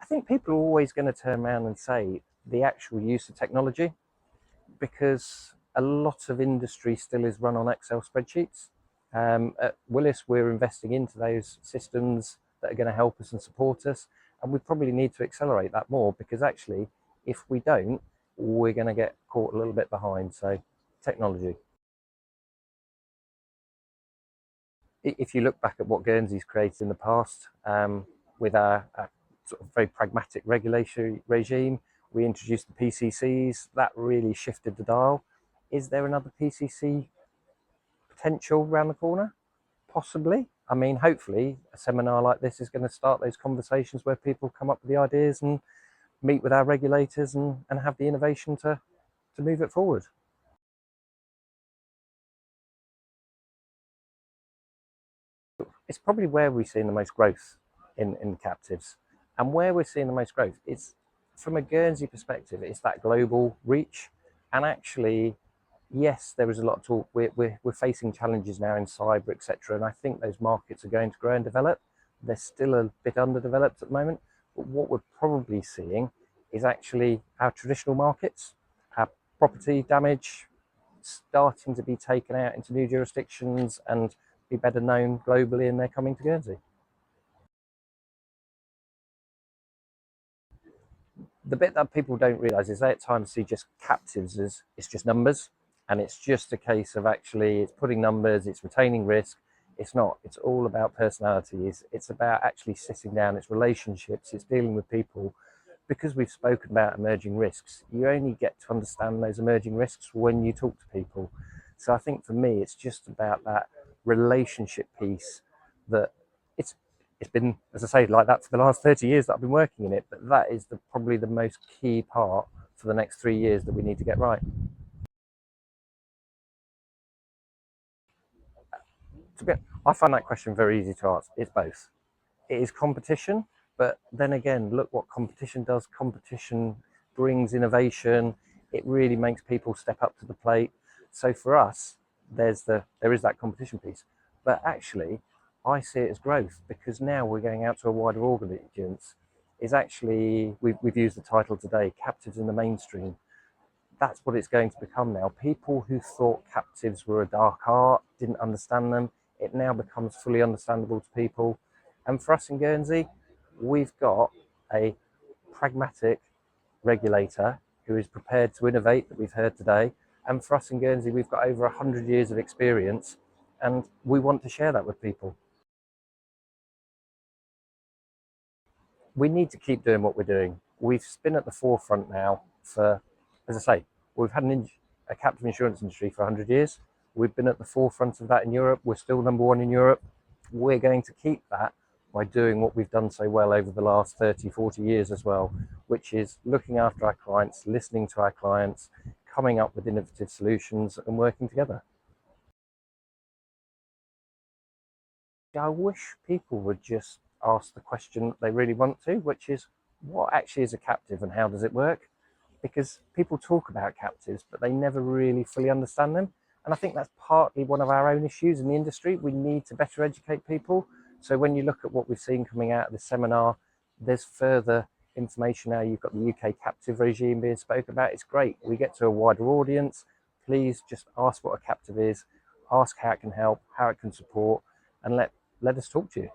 I think people are always going to turn around and say the actual use of technology, because a lot of industry still is run on Excel spreadsheets. At Willis, we're investing into those systems that are going to help us and support us, and we probably need to accelerate that more, because actually, if we don't, we're going to get caught a little bit behind. So, technology. If you look back at what Guernsey's created in the past, with our sort of very pragmatic regulatory regime, we introduced the PCCs. That really shifted the dial. Is there another PCC potential around the corner? Possibly. I mean, hopefully a seminar like this is going to start those conversations where people come up with the ideas and meet with our regulators and have the innovation to move it forward. It's probably where we're seeing the most growth in captives. And where we're seeing the most growth is, from a Guernsey perspective, it's that global reach. And actually, yes, there is a lot of talk. We're facing challenges now in cyber, etc. And I think those markets are going to grow and develop. They're still a bit underdeveloped at the moment. But what we're probably seeing is actually our traditional markets, our property damage, starting to be taken out into new jurisdictions and be better known globally, and they're coming to Guernsey. The bit that people don't realise is they at times see just captives as it's just numbers, and it's just a case of actually it's putting numbers, it's retaining risk. It's not. It's all about personalities. It's about actually sitting down. It's relationships. It's dealing with people. Because we've spoken about emerging risks, you only get to understand those emerging risks when you talk to people. So I think for me, it's just about that relationship piece. That it's been, as I say, like that for the last 30 years that I've been working in it. But that is probably the most key part for the next 3 years that we need to get right. I find that question very easy to answer. It's both. It is competition, but then again, look what competition does. Competition brings innovation. It really makes people step up to the plate. So for us, there is that competition piece. But actually, I see it as growth, because now we're going out to a wider audience. Is actually, we've used the title today, Captives in the Mainstream. That's what it's going to become now. People who thought captives were a dark art, didn't understand them, it now becomes fully understandable to people. And for us in Guernsey, we've got a pragmatic regulator who is prepared to innovate, that we've heard today. And for us in Guernsey, we've got over 100 years of experience, and we want to share that with people. We need to keep doing what we're doing. We've been at the forefront now for, as I say, we've had a captive insurance industry for 100 years. We've been at the forefront of that in Europe. We're still number one in Europe. We're going to keep that by doing what we've done so well over the last 30, 40 years as well, which is looking after our clients, listening to our clients, coming up with innovative solutions and working together. I wish people would just ask the question that they really want to, which is, what actually is a captive and how does it work? Because people talk about captives, but they never really fully understand them. And I think that's partly one of our own issues in the industry. We need to better educate people. So when you look at what we've seen coming out of this seminar, there's further information now. You've got the UK captive regime being spoken about. It's great. We get to a wider audience. Please just ask what a captive is, ask how it can help, how it can support, and let us talk to you.